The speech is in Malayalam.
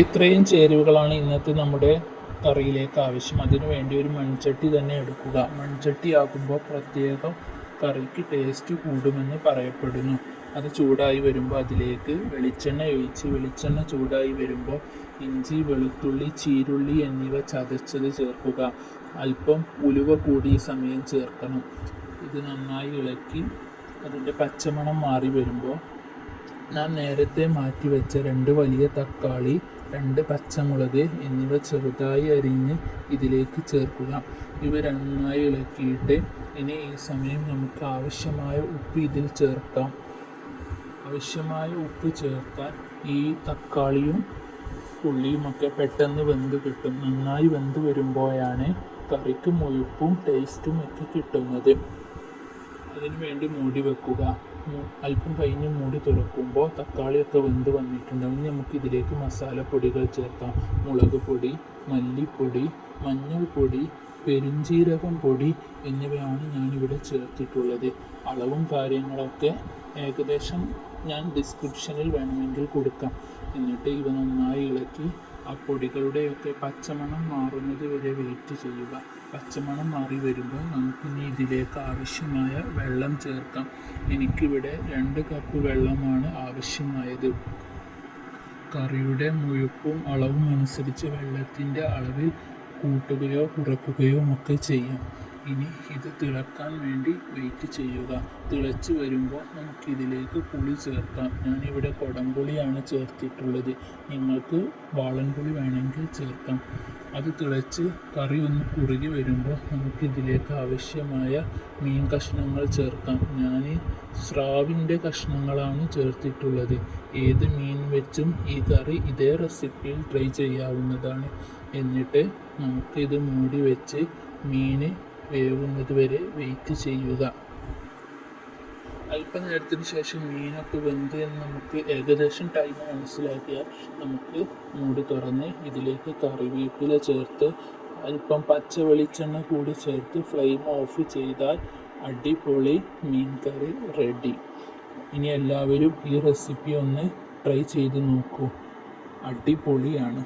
ഇത്രയും ചേരുവകളാണ് ഇന്നത്തെ നമ്മുടെ കറിയിലേക്ക് ആവശ്യം. അതിനു വേണ്ടി ഒരു മൺചട്ടി തന്നെ എടുക്കുക. മൺചട്ടി ആകുമ്പോൾ പ്രത്യേകം കറിക്ക് ടേസ്റ്റ് കൂടുമെന്ന് പറയപ്പെടുന്നു. അത് ചൂടായി വരുമ്പോൾ അതിലേക്ക് വെളിച്ചെണ്ണ ഒഴിച്ച് വെളിച്ചെണ്ണ ചൂടായി വരുമ്പോൾ ഇഞ്ചി, വെളുത്തുള്ളി, ചീരുള്ളി എന്നിവ ചതച്ചത് ചേർക്കുക. അല്പം ഉലുവ കൂടി ഈ സമയം ചേർക്കണം. ഇത് നന്നായി ഇളക്കി അതിൻ്റെ പച്ചമണം മാറി വരുമ്പോൾ ഞാൻ നേരത്തെ മാറ്റി വെച്ച 2 വലിയ തക്കാളി, 2 പച്ചമുളക് എന്നിവ ചെറുതായി അരിഞ്ഞ് ഇതിലേക്ക് ചേർക്കുക. ഇവ നന്നായി ഇളക്കിയിട്ട് ഇനി ഈ സമയം നമുക്ക് ആവശ്യമായ ഉപ്പ് ഇതിൽ ചേർക്കാം. ആവശ്യമായ ഉപ്പ് ചേർത്താൽ ഈ തക്കാളിയും ഉള്ളിയുമൊക്കെ പെട്ടെന്ന് വെന്ത് കിട്ടും. നന്നായി വെന്ത് വരുമ്പോഴാണ് കറിക്ക് മുഴുപ്പും ടേസ്റ്റും ഒക്കെ കിട്ടുന്നത്. അതിനു വേണ്ടി മൂടി വെക്കുക. അല്പം കഴിഞ്ഞ് മൂടി തുറക്കുമ്പോൾ തക്കാളിയൊക്കെ വെന്ത് വന്നിട്ടുണ്ടാവും. നമുക്ക് ഇതിലേക്ക് മസാലപ്പൊടികൾ ചേർക്കാം. മുളക് പൊടി, മല്ലിപ്പൊടി, മഞ്ഞൾപ്പൊടി, പെരുംജീരകം പൊടി എന്നിവയാണ് ഞാനിവിടെ ചേർത്തിട്ടുള്ളത്. അളവും കാര്യങ്ങളൊക്കെ ഏകദേശം ഞാൻ ഡിസ്ക്രിപ്ഷനിൽ വേണമെങ്കിൽ കൊടുക്കാം. എന്നിട്ട് ഇവ നന്നായി ഇളക്കി ആ പൊടികളുടെയൊക്കെ പച്ചമണം മാറുന്നത് വരെ വെയിറ്റ് ചെയ്യുക. പച്ചമണം മാറി വരുമ്പോൾ നമുക്കിനി ഇതിലേക്ക് ആവശ്യമായ വെള്ളം ചേർക്കാം. എനിക്കിവിടെ 2 കപ്പ് വെള്ളമാണ് ആവശ്യമായത്. കറിയുടെ മുഴുപ്പും അളവും അനുസരിച്ച് വെള്ളത്തിൻ്റെ അളവിൽ കൂട്ടുകയോ കുറയ്ക്കുകയോ ഒക്കെ ചെയ്യാം. ഇനി ഇത് തിളക്കാൻ വേണ്ടി വെയിറ്റ് ചെയ്യുക. തിളച്ച് വരുമ്പോൾ നമുക്കിതിലേക്ക് പുളി ചേർക്കാം. ഞാനിവിടെ കുടംപുളിയാണ് ചേർത്തിട്ടുള്ളത്. നിങ്ങൾക്ക് വാളൻപുളി വേണമെങ്കിൽ ചേർക്കാം. അത് തിളച്ച് കറി ഒന്ന് കുറുകി വരുമ്പോൾ നമുക്കിതിലേക്ക് ആവശ്യമായ മീൻ കഷ്ണങ്ങൾ ചേർക്കാം. ഞാൻ സ്രാവിൻ്റെ കഷ്ണങ്ങളാണ് ചേർത്തിട്ടുള്ളത്. ഏത് മീൻ വെച്ചും ഈ കറി ഇതേ റെസിപ്പിയിൽ ട്രൈ ചെയ്യാവുന്നതാണ്. എന്നിട്ട് നമുക്കിത് മൂടി വെച്ച് മീൻ വേവുന്നത് വരെ വെയിറ്റ് ചെയ്യുക. അല്പനേരത്തിന് ശേഷം മീനൊക്കെ വെന്ത് എന്ന് നമുക്ക് ഏകദേശം ടൈം മനസ്സിലാക്കിയാൽ നമുക്ക് മൂടി തുറന്ന് ഇതിലേക്ക് കറിവേപ്പില ചേർത്ത് അല്പം പച്ച വെളിച്ചെണ്ണ കൂടി ചേർത്ത് ഫ്ലെയിം ഓഫ് ചെയ്താൽ അടിപൊളി മീൻ കറി റെഡി. ഇനി എല്ലാവരും ഈ റെസിപ്പി ഒന്ന് ട്രൈ ചെയ്ത് നോക്കൂ. അടിപൊളിയാണ്.